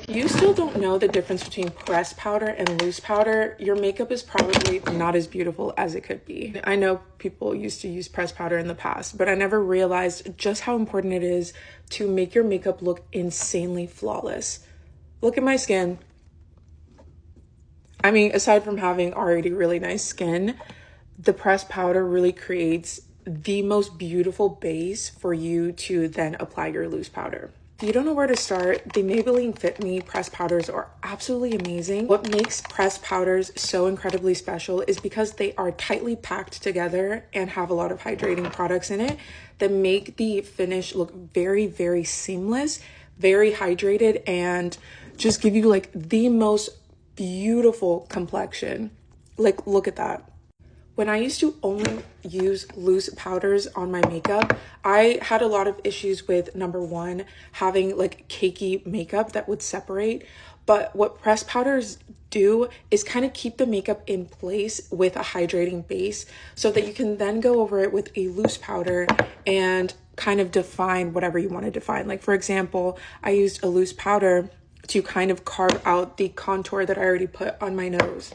If you still don't know the difference between pressed powder and loose powder, your makeup is probably not as beautiful as it could be. I know people used to use pressed powder in the past, but I never realized just how important it is to make your makeup look insanely flawless. Look at my skin. I mean, aside from having already really nice skin, the pressed powder really creates the most beautiful base for you to then apply your loose powder. If you don't know where to start, the Maybelline Fit Me pressed powders are absolutely amazing. What makes pressed powders so incredibly special is because they are tightly packed together and have a lot of hydrating products in it that make the finish look very, very seamless, very hydrated, and just give you like the most beautiful complexion. Like, look at that. When I used to only use loose powders on my makeup, I had a lot of issues with, number one, having like cakey makeup that would separate. But what pressed powders do is kind of keep the makeup in place with a hydrating base so that you can then go over it with a loose powder and kind of define whatever you want to define. Like, for example, I used a loose powder to kind of carve out the contour that I already put on my nose.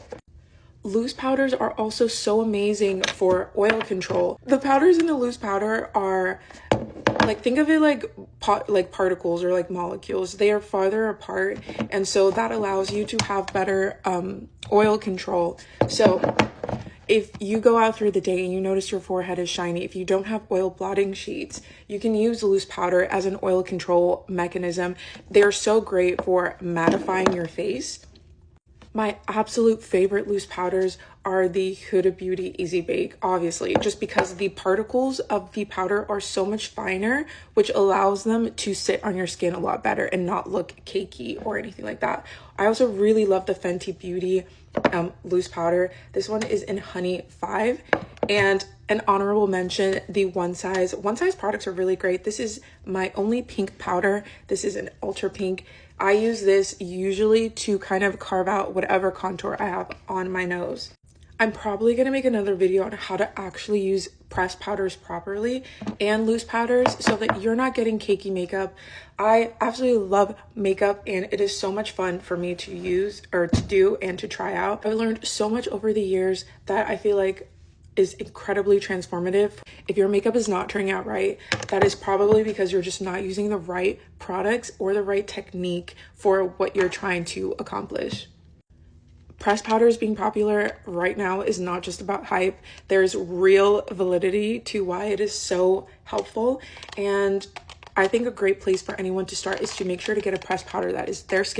Loose powders are also so amazing for oil control. The powders in the loose powder are like, think of it like particles or like molecules. They are farther apart, and so that allows you to have better oil control. So if you go out through the day and you notice your forehead is shiny, if you don't have oil blotting sheets, you can use loose powder as an oil control mechanism. They're so great for mattifying your face. My absolute favorite loose powders are the Huda Beauty Easy Bake, obviously, just because the particles of the powder are so much finer, which allows them to sit on your skin a lot better and not look cakey or anything like that. I also really love the Fenty Beauty loose powder. This one is in Honey 5, and an honorable mention, the one size products are really great. This is my only pink powder. This is an ultra pink. I use this usually to kind of carve out whatever contour I have on my nose. I'm probably going to make another video on how to actually use pressed powders properly and loose powders so that you're not getting cakey makeup. I absolutely love makeup, and it is so much fun for me to use or to do and to try out. I've learned so much over the years that I feel like is incredibly transformative. If your makeup is not turning out right, that is probably because you're just not using the right products or the right technique for what you're trying to accomplish. Pressed powders being popular right now is not just about hype. There's real validity to why it is so helpful, and I think a great place for anyone to start is to make sure to get a pressed powder that is their skin